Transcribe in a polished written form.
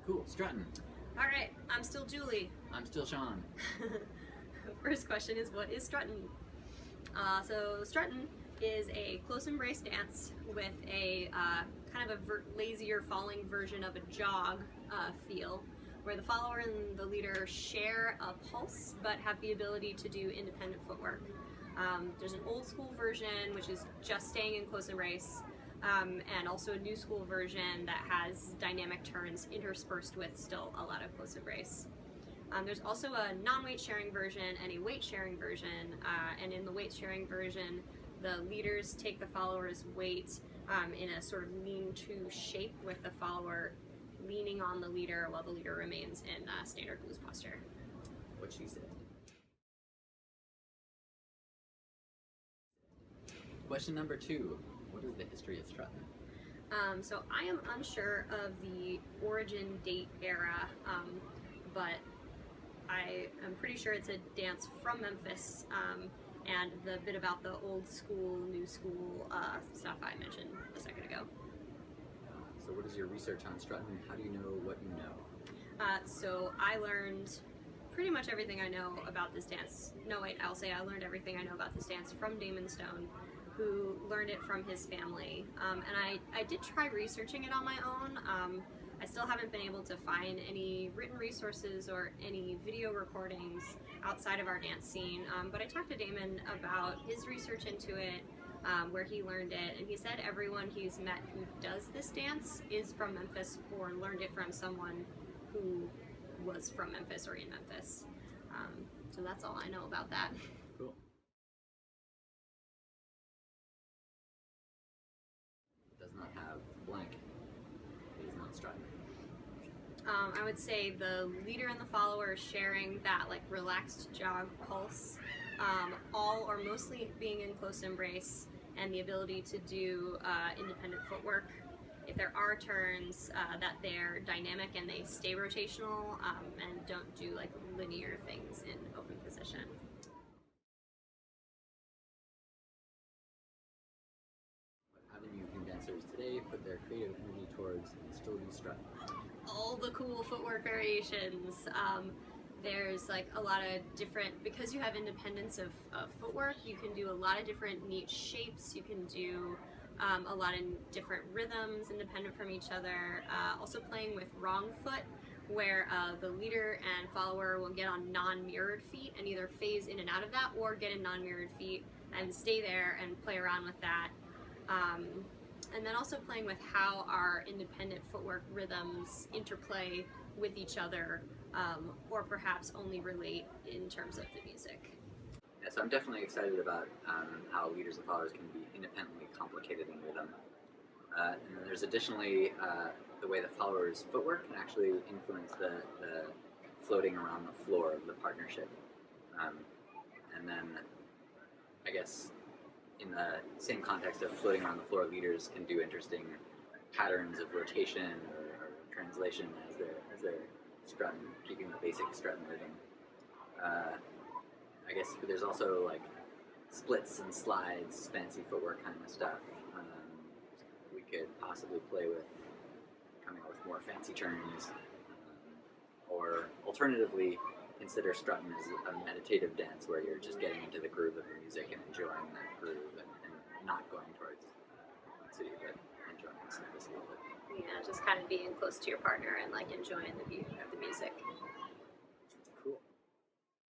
Cool. Struttin. All right, I'm still Julie. I'm still Shawn. First question is, what is struttin'? So struttin' is a close embrace dance with a kind of a lazier falling version of a jog feel, where the follower and the leader share a pulse but have the ability to do independent footwork. There's an old school version which is just staying in close embrace, and also a new school version that has dynamic turns interspersed with still a lot of close embrace. There's also a non-weight sharing version and a weight sharing version, and in the weight sharing version, the leaders take the follower's weight in a sort of lean-to shape, with the follower leaning on the leader while the leader remains in standard blues posture. What she said. Question number 2. What is the history of struttin'? So I am unsure of the origin date era, but I am pretty sure it's a dance from Memphis, and the bit about the old school, new school stuff I mentioned a second ago. So what is your research on struttin'? How do you know what you know? So I learned pretty much everything I know about this dance. No, wait, I'll say I learned everything I know about this dance from Damon Stone, who learned it from his family. And I did try researching it on my own. I still haven't been able to find any written resources or any video recordings outside of our dance scene, but I talked to Damon about his research into it, where he learned it, and he said everyone he's met who does this dance is from Memphis or learned it from someone who was from Memphis or in Memphis. So that's all I know about that. Cool. It does not have blank. It is not struttin'. I would say the leader and the follower sharing that like relaxed jog pulse, all or mostly being in close embrace, and the ability to do independent footwork. If there are turns, that they're dynamic and they stay rotational, and don't do like linear things in open position. What avenue can dancers today put their creative energy towards and still do struttin'? All the cool footwork variations. There's like a lot of different, because you have independence of footwork, you can do a lot of different neat shapes, you can do a lot of different rhythms independent from each other. Also playing with wrong foot, where the leader and follower will get on non-mirrored feet and either phase in and out of that, or get in non-mirrored feet and stay there and play around with that. And then also playing with how our independent footwork rhythms interplay with each other, or perhaps only relate in terms of the music. Yeah, so I'm definitely excited about how leaders and followers can be independently complicated in rhythm. And then there's additionally the way the follower's footwork can actually influence the floating around the floor of the partnership. And then I guess in the same context of floating around the floor, leaders can do interesting patterns of rotation or translation as they're strutting, keeping the basic strutting rhythm. I guess there's also like splits and slides, fancy footwork kind of stuff. We could possibly play with coming up with more fancy turns, or alternatively consider strutting as a meditative dance where you're just getting into the groove of the music and enjoying that groove and not going towards complexity, but enjoying the simplicity of it. Yeah, just kind of being close to your partner and like enjoying the beauty of the music.